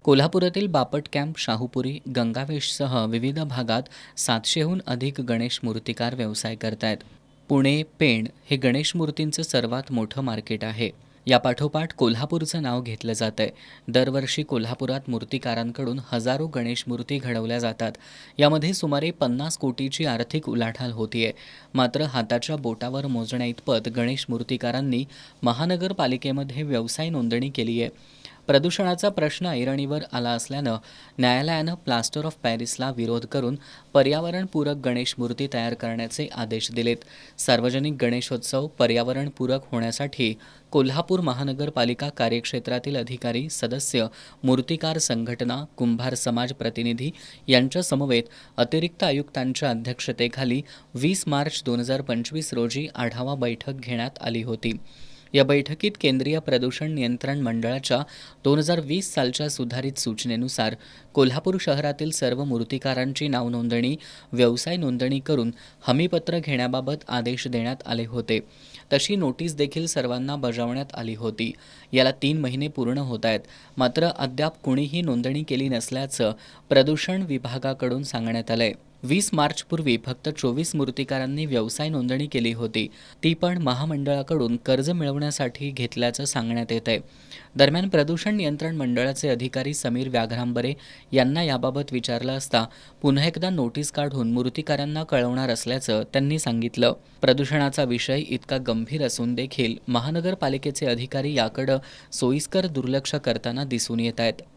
कोल्हापुरातील बापट कॅम्प, शाहूपुरी, गंगावेशसह विविध भागात 700हून अधिक गणेश मूर्तिकार व्यवसाय करतायत. पुणे, पेण हे गणेश मूर्तींचं सर्वात मोठं मार्केट आहे. यापाठोपाठ कोल्हापूरचं नाव घेतलं जातंय. दरवर्षी कोल्हापुरात मूर्तिकारांकडून हजारो गणेश मूर्ती घडवल्या जातात. यामध्ये सुमारे 50 कोटीची आर्थिक उलाढाल होतीये. मात्र हाताच्या बोटावर मोजण्याइतपत गणेश मूर्तिकारांनी महानगरपालिकेमध्ये व्यवसाय नोंदणी केली आहे. प्रदूषणाचा प्रश्न ऐरणीवर आला असल्यानं न्यायालयानं प्लास्टर ऑफ पॅरिसला विरोध करून पर्यावरणपूरक गणेश मूर्ती तयार करण्याचे आदेश दिलेत. सार्वजनिक गणेशोत्सव पर्यावरणपूरक होण्यासाठी कोल्हापूर महानगरपालिका कार्यक्षेत्रातील अधिकारी, सदस्य, मूर्तिकार संघटना, कुंभार समाज प्रतिनिधी यांच्या समवेत अतिरिक्त आयुक्तांच्या अध्यक्षतेखाली 20 मार्च 2025 रोजी आढावा बैठक घेण्यात आली होती. या बैठकीत केंद्रीय प्रदूषण नियंत्रण मंडळाच्या 2020 सालच्या सुधारित सूचनेनुसार कोल्हापूर शहरातील सर्व मूर्तिकारांची नावनोंदणी, व्यवसाय नोंदणी करून हमीपत्र घेण्याबाबत आदेश देण्यात आले होते. तशी नोटीस देखील सर्वांना बजावण्यात आली होती. याला 3 महिने पूर्ण होत आहेत. मात्र अद्याप कुणीही नोंदणी केली नसल्याचं प्रदूषण विभागाकडून सांगण्यात आलंय. 20 मार्चपूर्वी फक्त 24 मूर्तिकारांनी व्यवसाय नोंदणी केली होती. ती पण महामंडळाकडून कर्ज मिळवण्यासाठी घेतल्याचं सांगण्यात येत आहे. दरम्यान प्रदूषण नियंत्रण मंडळाचे अधिकारी समीर व्याघ्रांबरे यांना याबाबत विचारलं असता पुन्हा एकदा नोटीस काढून मूर्तिकारांना कळवणार असल्याचं त्यांनी सांगितलं. प्रदूषणाचा विषय इतका गंभीर असून देखील महानगरपालिकेचे अधिकारी याकडे सोयीस्कर दुर्लक्ष करताना दिसून येत आहेत.